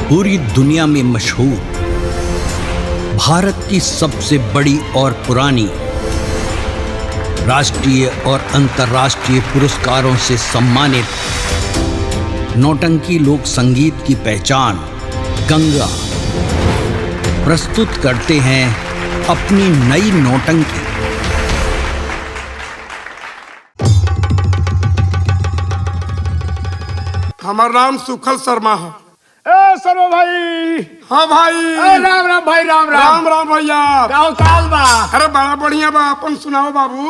पूरी दुनिया में मशहूर, भारत की सबसे बड़ी और पुरानी, राष्ट्रीय और अंतर्राष्ट्रीय पुरस्कारों से सम्मानित नौटंकी लोक संगीत की पहचान गंगा प्रस्तुत करते हैं अपनी नई नौटंकी। हमारा नाम सुखल शर्मा है। शर्मा भाई। हाँ भाई। राम राम भाई, राम राम। राम राम भैया। क्या काल बा? अरे बड़ा बढ़िया बा, अपन सुनाओ बाबू।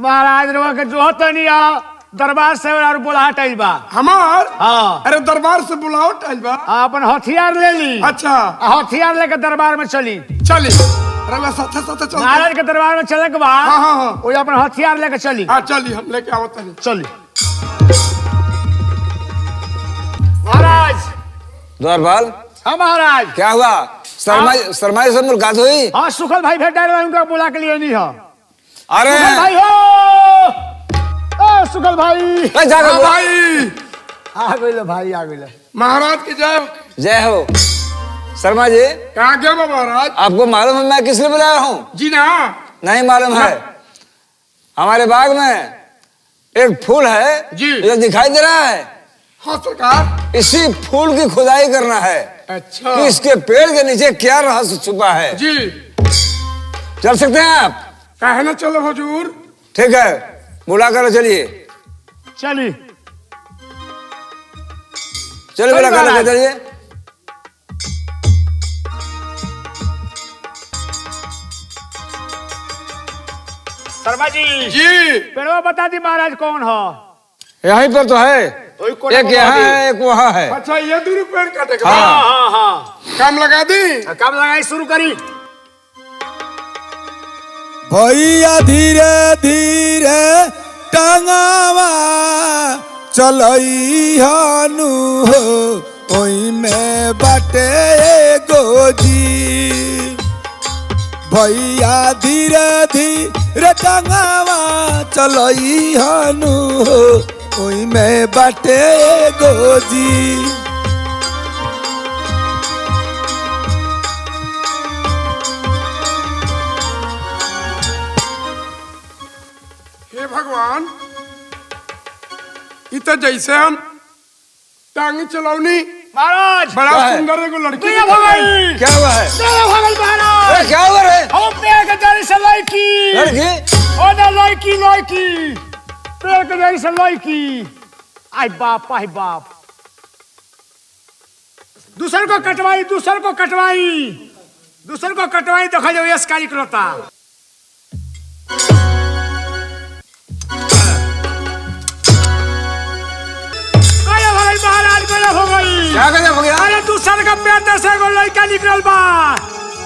महाराज रवा के जो तो नहीं आ दरबार से और बुलाहट आइल बा हमार। हाँ। अरे दरबार से बुलाओ टाइल बा। अपन हथियार ले ली। अच्छा। हथियार लेकर दरबार में चली। चली। अरे साथे साथे चल। महाराज के दरबार में चले के बाद हाँ हाँ हाँ वो अपन हथियार लेकर चली। हाँ चली, हम लेके आवत हैं। चली। महाराज। द्वारपाल। हाँ महाराज। क्या हुआ? शर्मा से मुलाकात हुई? हाँ सुखल भाई भेट रहा उनका बुला के लिए नहीं है। अरे सुखल भाई हो। सुखल भाई। हाँ भाई। आ गए भाई, आ गए। महाराज की जय। जय हो। शर्मा जी कहाँ गया महाराज? आपको मालूम है मैं किस लिए बुलाया हूँ? जी ना। नहीं मालूम है। हमारे बाग में एक फूल है जी, जो दिखाई दे रहा है। हाँ सरकार। इसी फूल की खुदाई करना है। अच्छा। कि इसके पेड़ के नीचे क्या रहस्य छुपा है। जी। चल सकते हैं आप? काहे ना चलो हुजूर। ठीक है, बुला कर चलिए। चली। चलिए बुला कर चलिए। शर्मा जी। जी। पेड़वा बता दी महाराज कौन हो? यहीं पर तो है। एक यहाँ है, एक वहाँ है। अच्छा, ये दूरी पेड़ काटेगा। हाँ। हाँ हाँ। काम लगा दी। काम लगाई, शुरू करी। भैया धीरे धीरे टंगावा चलई हनु हो, ओई में बाटे गोजी। भैया धीरे धीरे टंगावा चलई हनु हो, ओई में बाटे गोजी। हे भगवान, इतना जैसे हम टांगी चलौनी महाराज बड़ा है? सुंदर एगो लड़की। क्या भगल? क्या हुआ है? भगल महाराज। अरे क्या हुआ रे? हम पेड़ के जड़ी से लड़की। लड़की? ओ ना लड़की, लड़की पेड़ के जड़ी से लड़की। आई बाप, आई बाप। दूसर को कटवाई, दूसर को कटवाई, दूसर को कटवाई। देखा जो यश काली करता। महाराज गजब हो गई। क्या गजब हो गया? अरे दूसर का पेट से एगो लड़का निकल बा।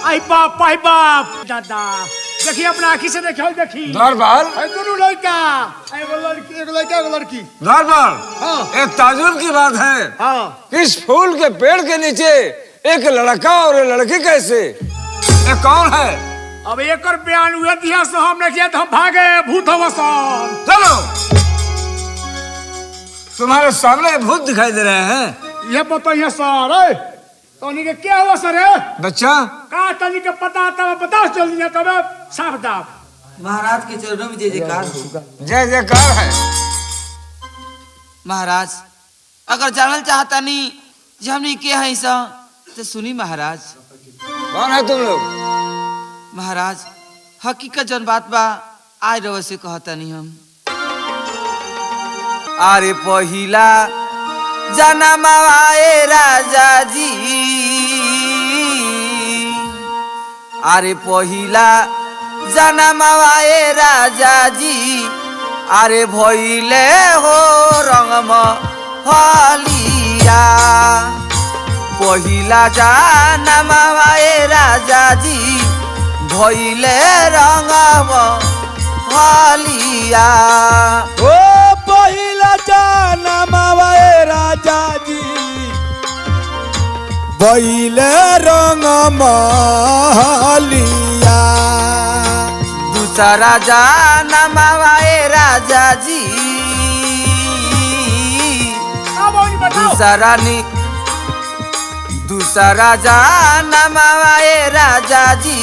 आई बाप, आई बाप। दादा देखिए, अपना आँखी से देखिए, देखी। द्वारपाल। दोनों लड़का, एगो लड़की, एगो लड़का, एगो लड़की। द्वारपाल। हाँ। एक ताजुब की बात है। हाँ। इस फूल के पेड़ के नीचे एक लड़का और एक लड़की कैसे? ये कौन है? अब एक और बयान हुए दिया से हमने किया तो हम भागे। भूत अवसान। चलो, तुम्हारे सामने भूत दिखाई दे रहे हैं। ये बताइए सर, तोनी के क्या हुआ सर? बच्चा का तनी के पता तब बताओ, चल दिया तब साफ दाब। महाराज के चरणों में जय जयकार हो। जय जयकार है। महाराज अगर जानल चाहता नहीं जो हमने के है ऐसा तो सुनी महाराज। कौन है तुम लोग? महाराज हकीकत जन बात बा आज रवा से कहता नहीं हम। अरे पहिला जनमाए राजा जी, अरे पहिला जनमाए राजा जी, अरे भइले हो रंगम हलिया। पहिला जनमाए राजा जी, भइले रंगम हलिया। ओ पहिला जनमाए राजा जी, भइले रंग महलिया। दूसरा जनमाए राजा जी, अब बताओ। दूसरा दूसरा जानमाए राजा जी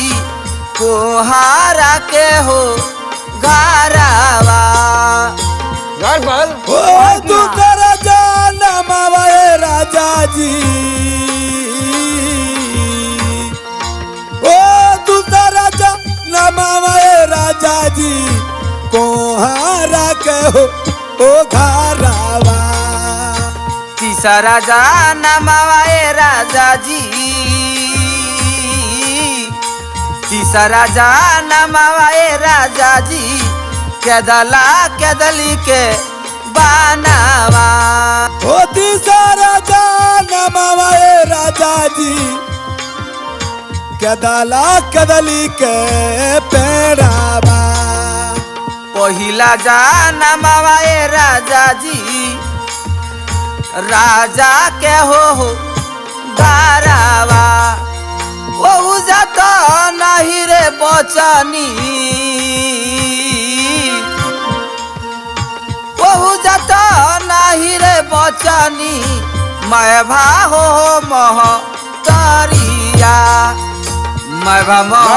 कोहारा के हो घरावा। घर पर ओ दूसरा जानम आए राजा जी, ओ दूसरा जानम आए राजा जी, कोहारा के हो ओ घरावा। तीसरा जानमाए राजा जी, तीसरा जानमाए राजा जी केदला केदली के बनावा। ओ तीसरा जानम आए राजा जी, केदला केदली के पेड़ावा। पहिला जानमाए राजा जी राजा के हो घरावा। ओहु जात नहीं रे बचनी, ओहु जात नहीं रे बचनी मैं भा हो मह तरिया, मैं भा मह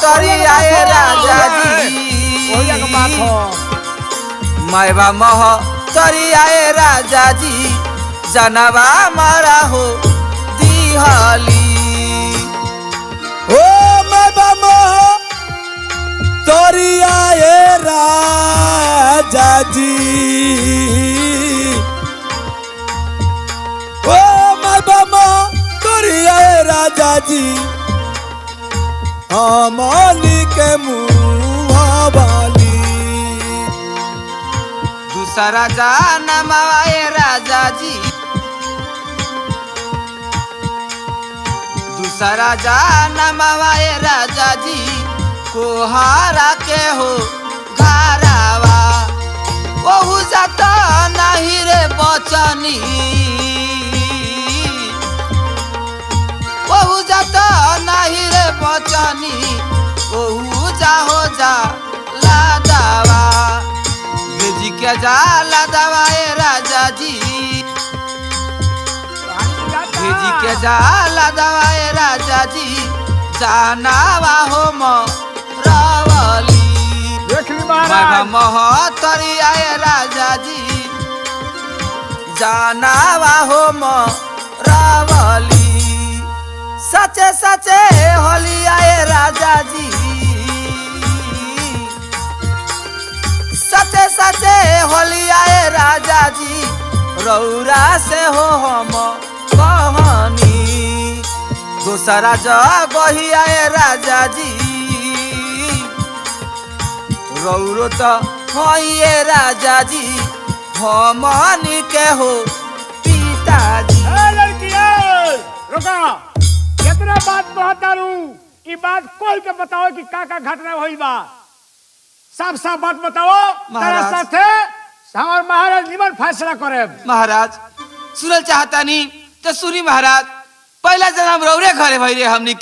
तरिया ए राजा जी, मैं भा मह तरिया ए राजा जी जनवा मारा हो दिहली। ओ मैं बमो तोरिया ए राजा जी, ओ मैं बमो तोरिया ए राजा जी, अमली के मुँह वाली। दूसरा जानमाए राजा जी, दूसरा जानमाए राजा जी कोहारा के हो घरावा। ओहु जात नहीं रे बचनी, ओहु जात नहीं रे बचनी ओहु जा हो जा लादावा। भेजी के जा लादावा ए राजा जी, भेजी के जा लादावा ए राजा जी जानावा हो रावली। देख ली मैं महाराज महतरिया ए राजा जी जानावा हो रावली। सचे सचे होलिया ए राजा जी, सचे सचे होलिया ए राजा जी रौरा से हो हम कहानी। दूसरा जगहिया ए राजा जी रौरो तो होइए राजा जी हमनी के हो पिताजी। लड़किया रुका, कितना बात कहता रू, ई बात खोल के बताओ कि का घटना हुई बा। साफ साफ बात बताओ, तेरा महाराज। साथे हमार महाराज निमन फैसला करे। महाराज सुनल चाहता नहीं तो सुनी महाराज। पहला जन्म रौरे घरे भइले हमनी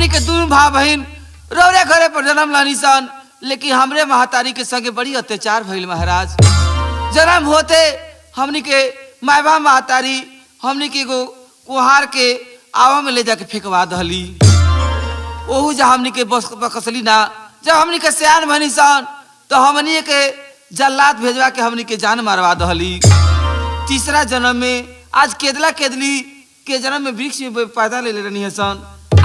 के दोनों भाई बहन रौरे घरे पर जन्म लानी सन, लेकिन हमरे महतारी के संगे बड़ी अत्याचार भइल महाराज। जन्म होते हमनी के माय बाप महतारी हमनी के एगो कुहार के आवा में ले जाके फेंकवा दहली। ओहू जा हमनी के बस बकसली ना। जब हमनी के सियान भनी सन तो हमनी के जल्लाद भेजवा के हमनी के जान मारवा दहली। तीसरा जन्म में आज केदला केदली के जन्म में वृक्ष में पैदा ले रही है सन।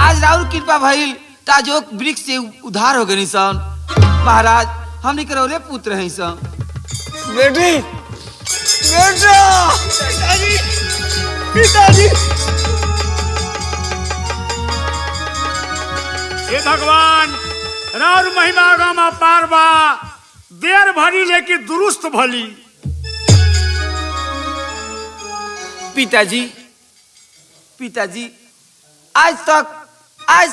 आज राउर कृपा भइल तो आज वृक्ष से उधार हो गई सन। महाराज हमनी के रौरे पुत्र हैं सन। बेटी बेटा पिताजी हे भगवान राउर महिमा गमा पारबा, देर भरी लेकिन दुरुस्त भली। पिताजी पिताजी आज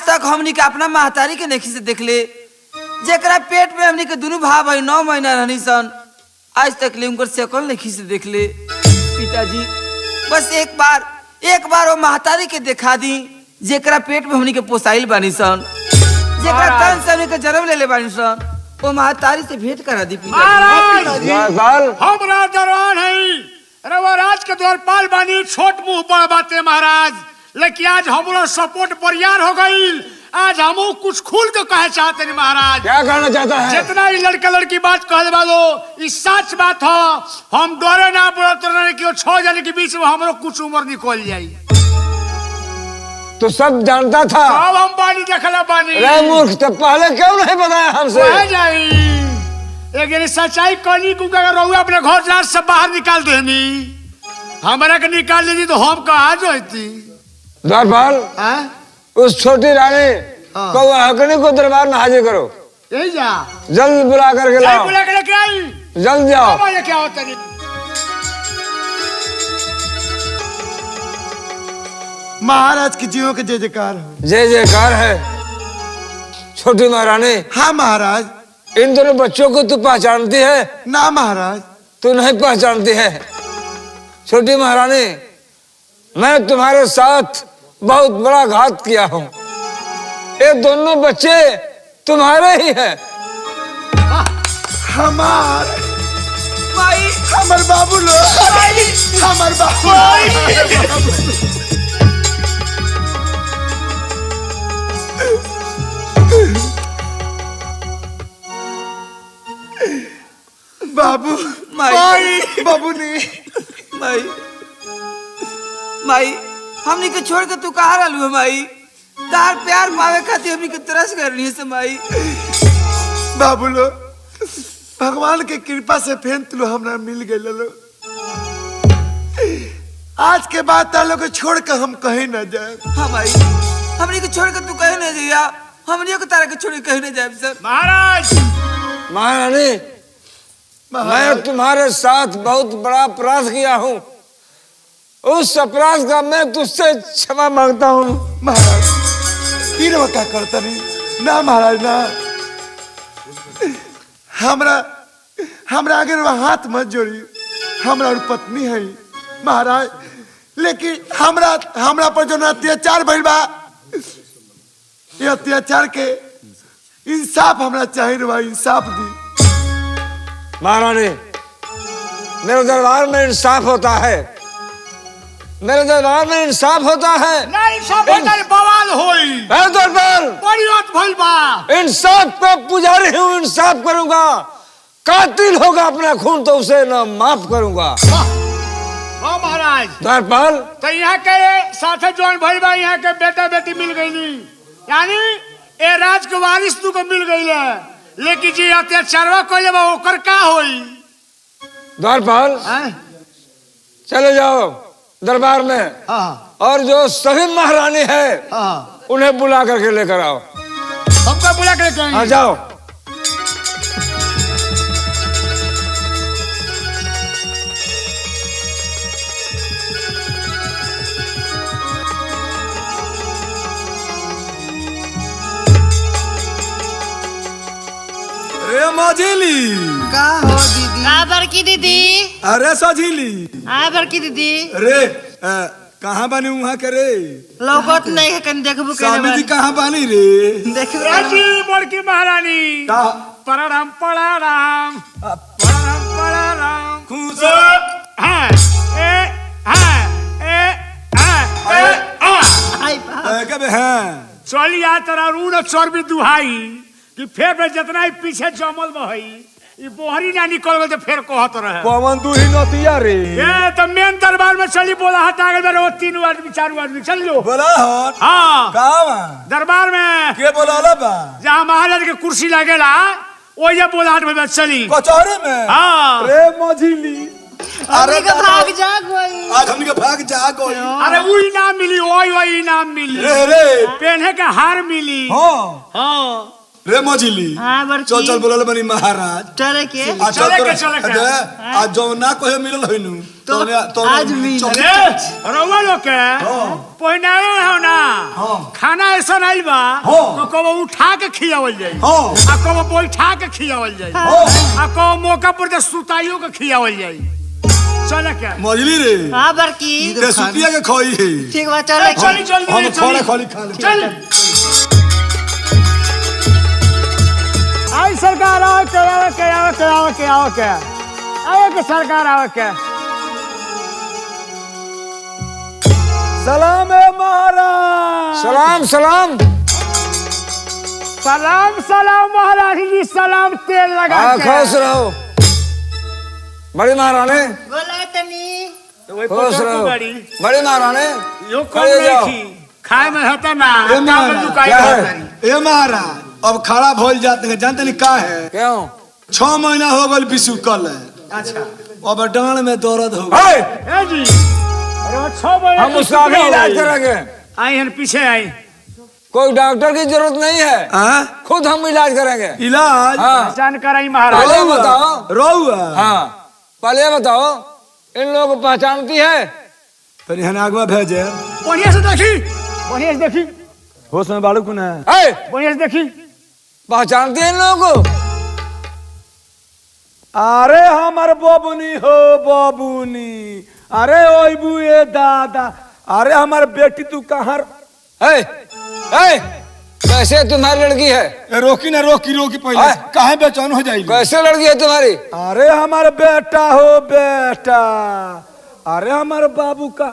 तक हमनी के अपना महतारी के नेखी से देख ले, जेकरा पेट में हमनी के दोनों भाई भाई 9 महीना रहनी सन। आज तक ले उनकर शकल नेखी से देख ले। पिताजी बस एक बार वो महतारी के दिखा दी, जेकरा पेट में हमनी के पोसाइल बानी सन, जेकरा तन से हमनी के जन्म ले ले बानी सन, वो महतारी से भेंट करा दी। पिताजी हमरा दरबार है रवराज के द्वारपाल बानी, छोट मुंह बड़ बाते महाराज, लेकिन आज हमारा सपोर्ट बरियार हो गई। आज हम कुछ खुल के कहे चाहते हैं महाराज। क्या कहना चाहता है? जितना ही लड़का लड़की बात कहे वालो ये सच बात हो। हम डरे ना बोलते रहे कि 6 जने के बीच में हमारा कुछ उम्र निकल जाये। तो सब जानता था। अब हम पानी देखला पानी। रे मूर्ख, तो पहले क्यों नहीं बताया हमसे? एक जनी सच्चाई कहनी क्योंकि अगर रहुआ अपने घर से बाहर निकाल देनी हमारा के निकाल देती तो हम कहाँ जाती। द्वारपाल, उस छोटी रानी को हकनी को दरबार में हाजिर करो। यही जा जल्द बुला करके लाओ। बुला कर लेके आई। जल्द जाओ। क्या होता है? महाराज की जीवों के जय जयकार हो। जय जयकार है। छोटी महारानी। हाँ महाराज। इन दोनों बच्चों को तू पहचानती है? ना महाराज। तू नहीं पहचानती है? छोटी महारानी, मैं तुम्हारे साथ बहुत बड़ा घात किया हूँ। ये दोनों बच्चे तुम्हारे ही हैं। हमार माई हमार बाबू लो। हमार बाबू। बाबू माई बाबू ने माई माई हमनी के छोड़ के तू कहाँ रहलू है माई? तार प्यार पावे खातिर हमनी के तरस करनी है से माई। बाबू लो, भगवान के कृपा से फेन तुलो हमरा मिल गए लो। आज के बाद तालो को छोड़ के हम कहीं न जाए। हाँ माई, हमनी के छोड़ के तू कहीं नहीं जइया। हमनी को तारा के छोड़ के कहीं नहीं जाए सर। महाराज महारानी, मैं तुम्हारे साथ बहुत बड़ा अपराध किया हूँ। उस अपराध का मैं तुझसे क्षमा मांगता हूँ। महाराज तीन क्या करता नहीं ना महाराज ना। हमरा आगे हाथ मत जोड़ी। हमरा और पत्नी है महाराज, लेकिन हमरा पर जो अत्याचार भइल बा, ये अत्याचार के इंसाफ हमरा चाहिए रे भाई। इंसाफ दी महारानी। मेरे दरबार में इंसाफ होता है। मेरे दरबार में इंसाफ होता है। नहीं सब बवाल होई। मेरे दरबार बड़ी बात भइल बा। इंसाफ का पुजारी हूँ। इंसाफ करूंगा। कातिल होगा अपना खून तो उसे न माफ करूंगा। हाँ महाराज। द्वारपाल, तो यहाँ के साथे जौन भइल बा, यहाँ के बेटा बेटी मिल गई, यानी ए राज के वारिस तू को मिल गई है। लेकिन जी अत्याचारवा कइले बा ओकर का होई? द्वारपाल चले जाओ दरबार में। और जो सभी महारानी है उन्हें बुला करके लेकर आओ। सबका बुला के लेकर आ जाओ। रे मझिली। का हो दीदी? बड़की दीदी। अरे सझिली। बड़की दीदी। रे कहाँ बनी वहाँ करे? लौकत नहीं है, कहीं देखबू स्वामी जी कहाँ बनी रे? देखबू राजी बड़की महारानी। परम पड़ाराम परम पड़ाराम खुश हाँ ए हाँ ए हाँ कबे हाँ चली आ तेरा रून चर्बी दुहाई कि फिर में जितना ही पीछे जमल बहई ये बोहरी ना निकल गए तो फिर कहत रहे पवन तू ही नतिया रे। ये तो मेन दरबार में चली बोला हटा गए वो 3 आदमी 4 आदमी चल लो। बोला हट। हाँ कहाँ दरबार में के बोला बा? जहाँ महाराज के कुर्सी लगेला वो ये बोला हट में चली कचहरी में। हाँ रे मझिली। अरे का भाग जा गई। आज हमनी के भाग जा गई। अरे वो इनाम मिली वही इनाम मिली रे पहने का हार मिली। हाँ हाँ रे मझिली। हाँ बड़की। चल चल बोलल बनी महाराज। चले के चले के। आज जो ना कहे मिलल होइनु तो आज मिल। रउआ लोग के पहिनावे हो ना खाना ऐसा नहीं बा तो कबो उठा के खियावल जाई आ कबो बैठा के खियावल जाई आ कबो मौका पर तो सुताइयो के खियावल जाई। चले के मझिली रे। हाँ बड़की। ते सुतिया के खोई है। ठीक बा चले के। चली चल हम खाना खाली खा ले। चल आई सरकार आओ के सरकार आओ के सलाम है महाराज। सलाम सलाम। सलाम सलाम महाराज जी, सलाम तेल लगा के। खुश रहो बड़ी महारानी, बोला तनी खुश रहो बड़ी महारानी। यो कौन खड़े नहीं जाओ। थी खाए में होता ना ए महाराज, दुकाई क्या है? होता ए महाराज अब खड़ा भइल जाते हैं, जानते नहीं का है? क्यों? 6 महीना हो गल विशु कल है। अच्छा अब डांड में दर्द हो गया। हे! ए जी, अरे वो 6 बजे हम उसका भी इलाज करेंगे, आई हैं पीछे आई। कोई डॉक्टर की जरूरत नहीं है, हाँ? खुद हम इलाज करेंगे। इलाज हाँ पहचान कराई महाराज। पहले बताओ। रोआ हाँ पहले बताओ, इन लोगों को पहचानती है? तनी हन आगवा भेजे। बढ़िया से देखी, बढ़िया से देखी, होश में बालू कुन है? हे! बढ़िया से देखी। पहचानती है इन लोगों को? अरे हमार बबुनी हो बबुनी, अरे ओई बुए दादा, अरे हमार बेटी तू कहाँ? हे! हे! कैसे तुम्हारी लड़की है? रोकी ना, रोकी रोकी पहले हाँ? काहे बेचैन हो जाएगी? कैसे लड़की है तुम्हारी? अरे हमारे बेटा हो बेटा, अरे हमारे बाबू का।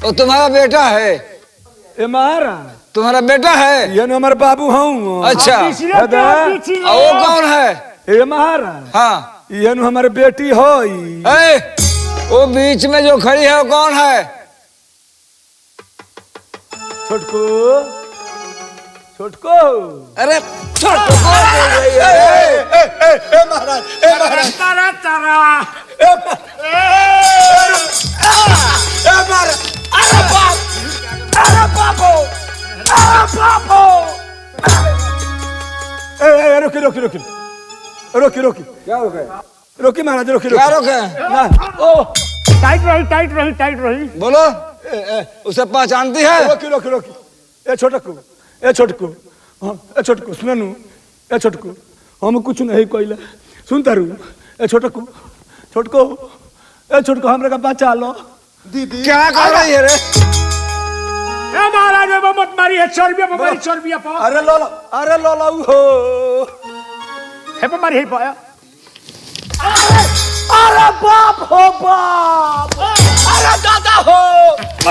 वो तुम्हारा बेटा है? ए मारा तुम्हारा बेटा है? ये हमारे बाबू हूँ। अच्छा पिछले तो पिछले। और वो कौन है? ए मारा हाँ ये हमारे बेटी हो। हे! वो बीच में जो खड़ी है वो कौन है? छोटको छोटको। अरे छोटू कौन बोल रही है? ए महाराज, ए महाराज, तारा तारा ए महाराज, अरे बाप, अरे बापो, अरे बापो। ए रोकी रोकी रोकी रोकी रोकी, क्या हो गया? रोकी महाराज, रोकी क्या रोकी। रोके? ओ टाइट रही, टाइट रही, टाइट रही। बोलो। उसे पहचानती है? रोकी रोकी रोकी। ए छोटको, ए छोटको, हाँ, ए छोटको सुननु, ए छोटको हम कुछ नहीं कोइला, सुन तारू। ए छोटको, छोटको, ए छोटको हमरा का बचा लो। दीदी क्या कर रही है रे? ए महाराज वो मत मारी है, चर्बिया पे मारी, चर्बिया पे। अरे लो लो, अरे लो लो हो। है पे मारी, है पाया। अरे बाप हो बाप, अरे दादा हो,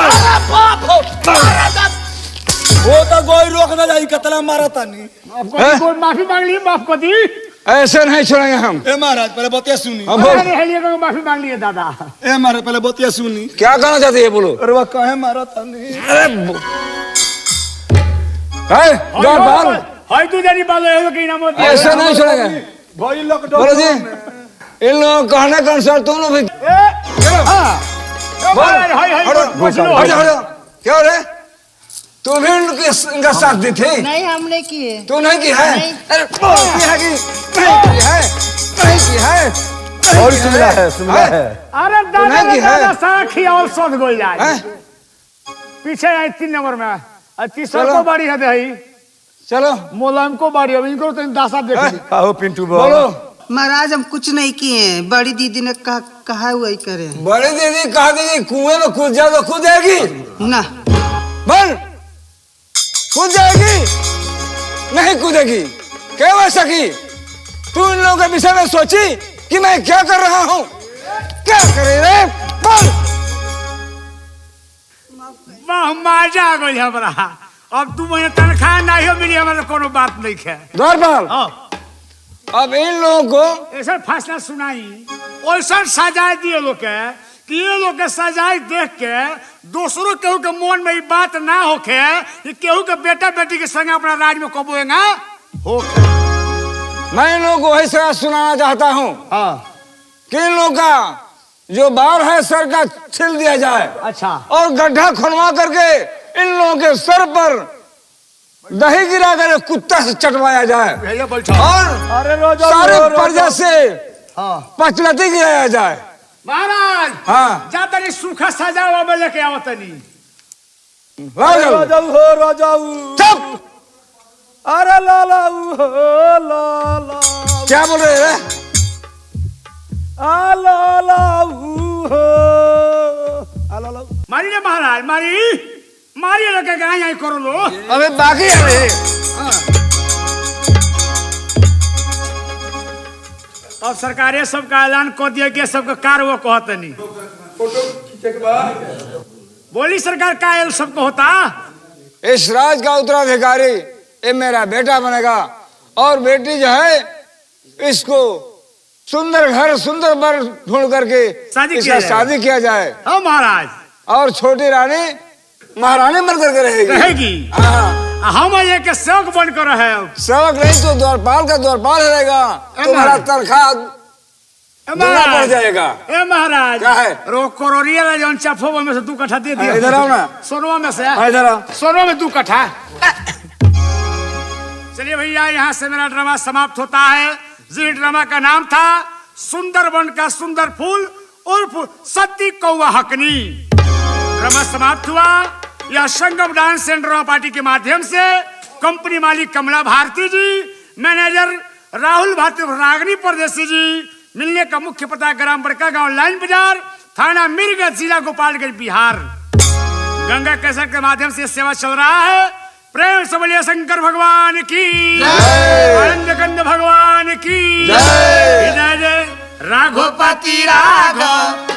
अरे बाप हो, अरे दादा। वो तो कोई रोक ना जाई, कतला मारा तानी। आपको कोई माफी मांग ली, माफ कर दी। ऐसे नहीं छोड़ेंगे हम। ए महाराज पहले बतिया सुनी। अब बोल। मैंने हेलिया को माफी मांग ली है दादा। ए महाराज पहले बतिया सुनी। क्या कहना चाहती है बोलो? अरे वो काहे मारा तानी? अरे गाड़ बाल। हाय तू जानी बाल है कि ना मत। ऐसे नहीं छोड़ेंगे। भाई लॉकडाउन। बोलो जी, इन लोगों को कहने का अनुसार तुम लोग भी हाय हाय हाय हटो। क्या हो रे? तू भी इनका साथ दी थी? नहीं हमने किए। तू नहीं की है? नहीं। अरे की है कि नहीं की है? नहीं की है? और सुनला है, सुनला है। अरे दादा नहीं की है? दादा साखी और सद गोल जाए। हैं? पीछे आई 3 नंबर में, और तीसरा चलो। को बाड़ी है दही, चलो मोलाम को बाड़ी, अब इनको तो दासा देख ली। आओ पिंटू बोलो। महाराज हम कुछ नहीं किए हैं, बड़ी दीदी ने कहा वही करे। बड़ी दीदी कहा दीदी कुएं में कूद जाओ तो कूद जाएगी? ना बोल। कूद जाएगी? नहीं कूदेगी। क्या वैसा की? तू इन लोगों के विषय में सोची कि मैं क्या कर रहा हूँ? क्या करे रे? बोल। वाह मजा आ गई हमरा। अब तू मुझे तनख्वाह नहीं हो मिली, हमारे कोनो बात नहीं है। द्वारपाल, अब इन लोगों को ऐसा फैसला सुनाई, ऐसा सजाए दिए लोग के कि ये लोग के सजाए देख के दूसरों केहू के मन में ये बात ना होके कि केहू के बेटा बेटी के संग अपना राज में कबोएगा हो। मैं इन लोगों को वही सजा सुनाना चाहता हूँ कि इन लोगों का जो बाल है सर का छिल दिया जाए। अच्छा। और गड्ढा खुनवा करके इन लोगों के सर पर दही गिरा कर कुत्ता से चटवाया जाए और सारे प्रजा से पचलती गिराया जाए। महाराज हाँ जा तनी सूखा सजावा में लेके आओ तनी। राजाऊ हो राजाऊ। चुप। अरे लालाऊ हो लाला। क्या बोल रहे हैं? लालाऊ हो लालाऊ। मारी ने महाराज, मारी मारी लगे गाय आई करो लो। अबे बाकी है रे। अब सरकार ये सब का ऐलान कर दिया कि सबका कार वो कहतनी। बोली सरकार का ये सबको होता? इस राज का उत्तराधिकारी ये मेरा बेटा बनेगा और बेटी जो है इसको सुंदर घर सुंदर बर ढूंढ करके इसका शादी किया जाए। हाँ महाराज। और छोटी रानी महारानी बन करके रहेगी। हाँ। हम ये के सेवक बनकर रहे। सेवक नहीं तो द्वारपाल का द्वारपाल रहेगा। तुम्हारा तनख्वाह दुगना बढ़ जाएगा। ए महाराज क्या है? कोरोरिया में जो चफो में से 2 कट्ठा दे दिया। इधर आओ ना। सोनवा में से। इधर आओ। सोनवा में 2 कट्ठा। चलिए भैया यहाँ से मेरा ड्रामा समाप्त होता है। जी ड्रामा का नाम था सुंदरबन का सुंदर फूल उर्फ सती कौवा हकनी। ड्रामा समाप्त हुआ। यह संगम डांस एंड ड्रामा पार्टी के माध्यम से कंपनी मालिक कमला भारती जी, मैनेजर राहुल भारती रागनी परदेसी जी, मिलने का मुख्य पता ग्राम बड़का गांव लाइन बाजार, थाना मीरगंज, जिला गोपालगंज, बिहार। गंगा कैसेट के माध्यम से सेवा चल रहा है। प्रेम से बोलिए शंकर भगवान की, आनंद कंद भगवान की जय। राघोपति राघव।